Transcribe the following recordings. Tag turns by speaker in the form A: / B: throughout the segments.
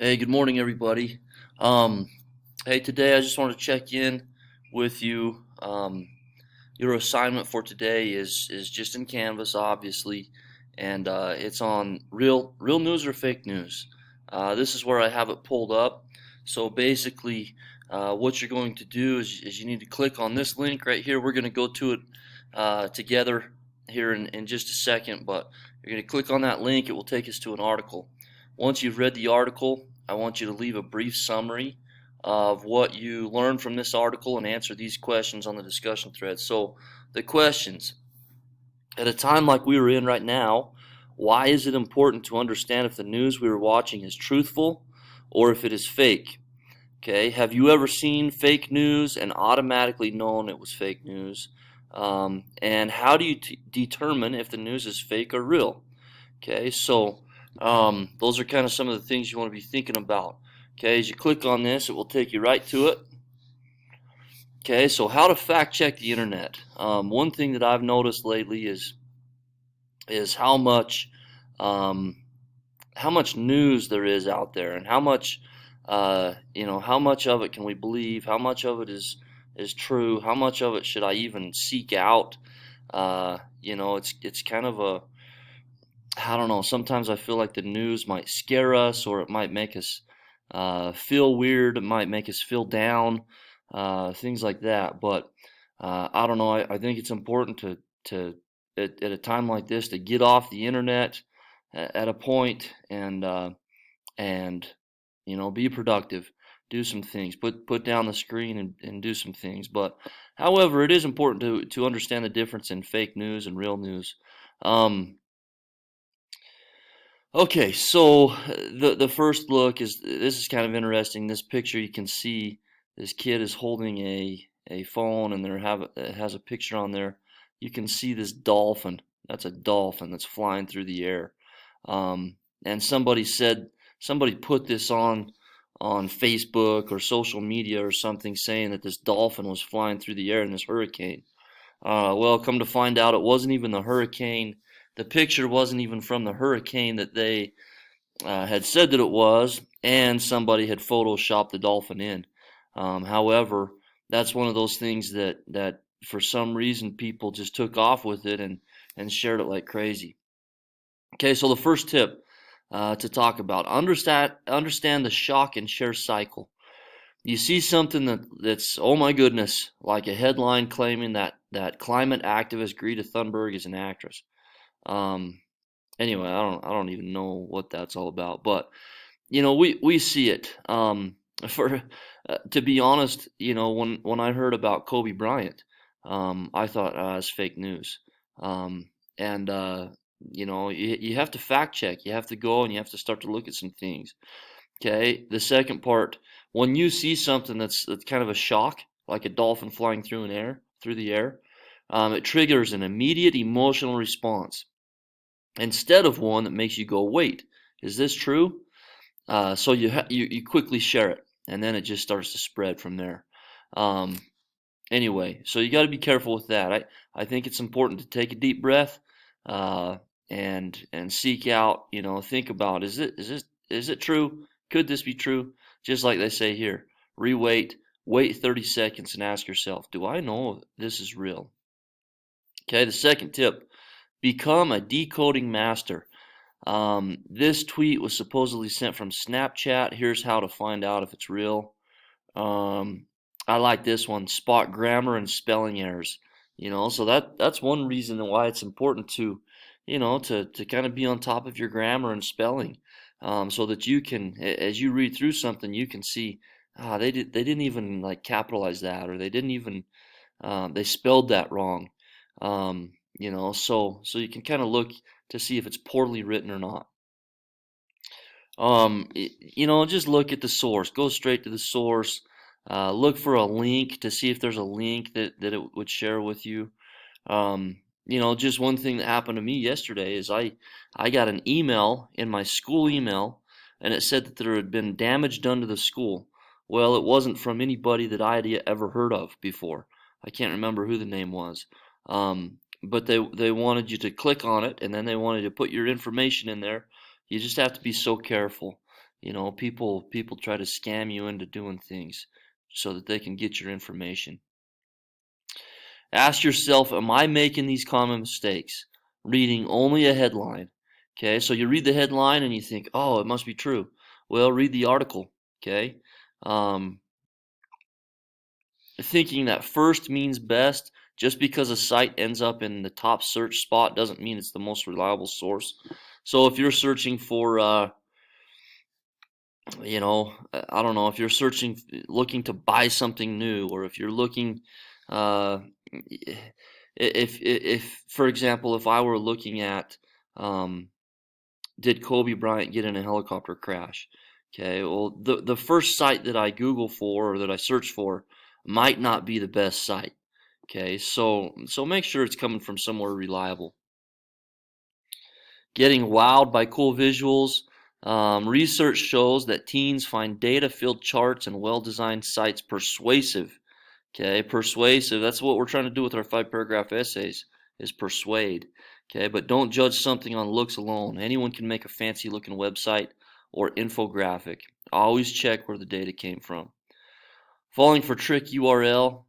A: Hey, good morning, everybody. Um, hey, today I just want to check in with you. Your assignment for today is just in Canvas, obviously, and it's on real news or fake news. This is where I have it pulled up. So basically, what you're going to do is you need to click on this link right here. We're going to go to it together here in just a second, but you're going to click on that link. It will take us to an article. Once you've read the article, I want you to leave a brief summary of what you learned from this article and answer these questions on the discussion thread. So, the questions: at a time like we are in right now, why is it important to understand if the news we are watching is truthful or if it is fake? Okay, have you ever seen fake news and automatically known it was fake news? And how do you determine if the news is fake or real? Okay, so those are kind of some of the things you want to be thinking about. Okay, as you click on this, it will take you right to it. Okay, so how to fact check the internet. One thing that I've noticed lately is um, how much news there is out there, and how much how much of it can we believe? How much of it is true? How much of it should I even seek out? It's kind of a I don't know. Sometimes I feel like the news might scare us, or it might make us feel weird. It might make us feel down, things like that. But I don't know. I think it's important to at a time like this to get off the internet at a point and be productive. Do some things. Put down the screen and do some things. But however, it is important to understand the difference in fake news and real news. Um, Okay, so the first look is this is kind of interesting. This picture you can see this kid is holding a phone and it has a picture on there. You can see this dolphin. That's a dolphin that's flying through the air. And somebody put this on Facebook or social media or something saying that this dolphin was flying through the air in this hurricane. Well, come to find out, it wasn't even the hurricane. The picture wasn't even from the hurricane that they had said that it was, and somebody had photoshopped the dolphin in. However, that's one of those things that for some reason people just took off with it and shared it like crazy. Okay, so the first tip to talk about: understand the shock and share cycle. You see something that's oh my goodness, like a headline claiming that climate activist Greta Thunberg is an actress. Um, anyway, I don't even know what that's all about, but we see it. For to be honest, when I heard about Kobe Bryant, I thought it's fake news. And you have to fact check. You have to go and you have to start to look at some things. Okay. The second part, when you see something that's kind of a shock, like a dolphin flying through the air, it triggers an immediate emotional response instead of one that makes you go, wait, is this true? So you quickly share it, and then it just starts to spread from there. Um, anyway, so you got to be careful with that. I think it's important to take a deep breath uh, and seek out. Think about is it true? Could this be true? Just like they say here, wait 30 seconds, and ask yourself, do I know this is real? Okay, the second tip: become a decoding master. This tweet was supposedly sent from Snapchat. Here's how to find out if it's real. Um, I like this one: spot grammar and spelling errors. So that's one reason why it's important to kind of be on top of your grammar and spelling, so that you can, as you read through something, you can see, they didn't even like capitalize that, or they didn't even they spelled that wrong. So you can kind of look to see if it's poorly written or not. Just look at the source. Go straight to the source. Look for a link to see if there's a link that it would share with you. Just one thing that happened to me yesterday is I got an email in my school email, and it said that there had been damage done to the school. Well, it wasn't from anybody that I had ever heard of before. I can't remember who the name was. But they wanted you to click on it, and then they wanted to put your information in there. You just have to be so careful. You know, people try to scam you into doing things so that they can get your information. Ask yourself, am I making these common mistakes? Reading only a headline. Okay, so you read the headline and you think, oh, it must be true. Well, read the article. Okay, um, thinking that first means best, just because a site ends up in the top search spot doesn't mean it's the most reliable source. So if you're searching for, I don't know, if you're looking to buy something new, or if you're looking, uh, if, for example, if I were looking at, um, did Kobe Bryant get in a helicopter crash? Okay, well, the first site that I Google for, or that I search for, might not be the best site. Okay, so make sure it's coming from somewhere reliable. Getting wowed by cool visuals. Research shows that teens find data-filled charts and well-designed sites persuasive. Okay, persuasive. That's what we're trying to do with our 5-paragraph essays, is persuade. Okay, but don't judge something on looks alone. Anyone can make a fancy-looking website or infographic. Always check where the data came from. Falling for trick URL.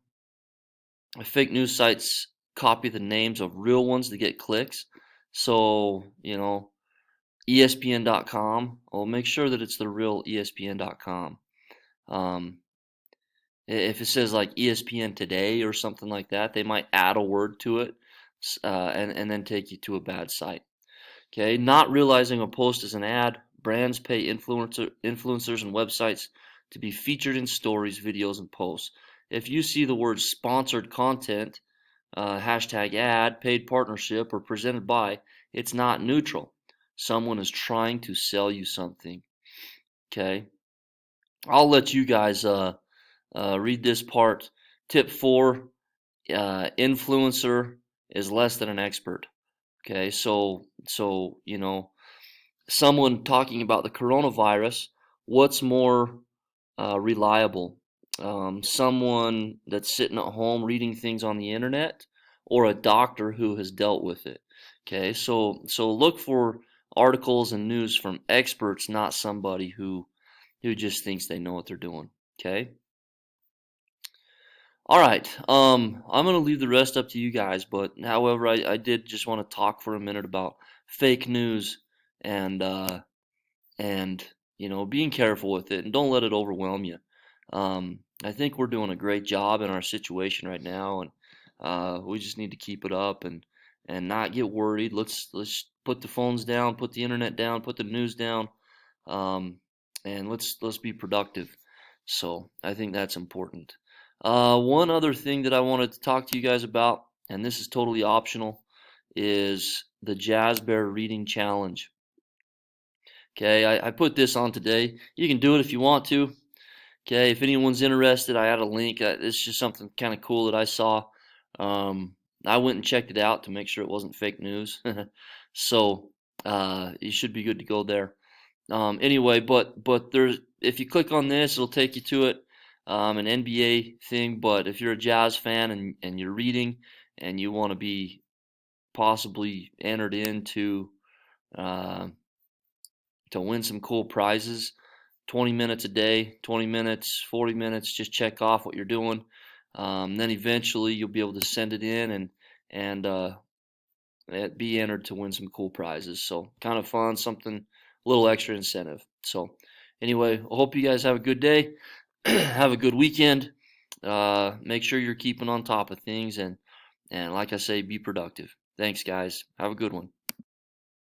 A: Fake news sites copy the names of real ones to get clicks. So, ESPN.com, well, make sure that it's the real ESPN.com. Um, if it says like ESPN Today or something like that, they might add a word to it, and then take you to a bad site. Okay, not realizing a post is an ad. Brands pay influencers and websites to be featured in stories, videos, and posts. If you see the word sponsored content, hashtag ad, paid partnership, or presented by, it's not neutral. Someone is trying to sell you something. Okay, I'll let you guys read this part. Tip 4: influencer is less than an expert. Okay, so someone talking about the coronavirus, what's more reliable? Someone that's sitting at home reading things on the internet, or a doctor who has dealt with it? Okay, so look for articles and news from experts, not somebody who just thinks they know what they're doing. Okay. All right. I'm gonna leave the rest up to you guys, but however, I did just want to talk for a minute about fake news, and and being careful with it, and don't let it overwhelm you. I think we're doing a great job in our situation right now, and we just need to keep it up, and not get worried. Let's put the phones down, put the internet down, put the news down, um, and let's be productive. So I think that's important. One other thing that I wanted to talk to you guys about, and this is totally optional, is the Jazz Bear Reading Challenge. Okay, I put this on today. You can do it if you want to. Okay, if anyone's interested, I add a link. It's just something kind of cool that I saw. I went and checked it out to make sure it wasn't fake news. So you should be good to go there. Anyway, but there's, if you click on this, it'll take you to it, an NBA thing. But if you're a Jazz fan, and you're reading, and you want to be possibly entered into uh, to win some cool prizes, 20 minutes a day, 20 minutes, 40 minutes, just check off what you're doing. Then eventually you'll be able to send it in, and be entered to win some cool prizes. So kind of fun, something, a little extra incentive. So anyway, I hope you guys have a good day. Have a good weekend. Make sure you're keeping on top of things, and like I say, be productive. Thanks, guys. Have a good one.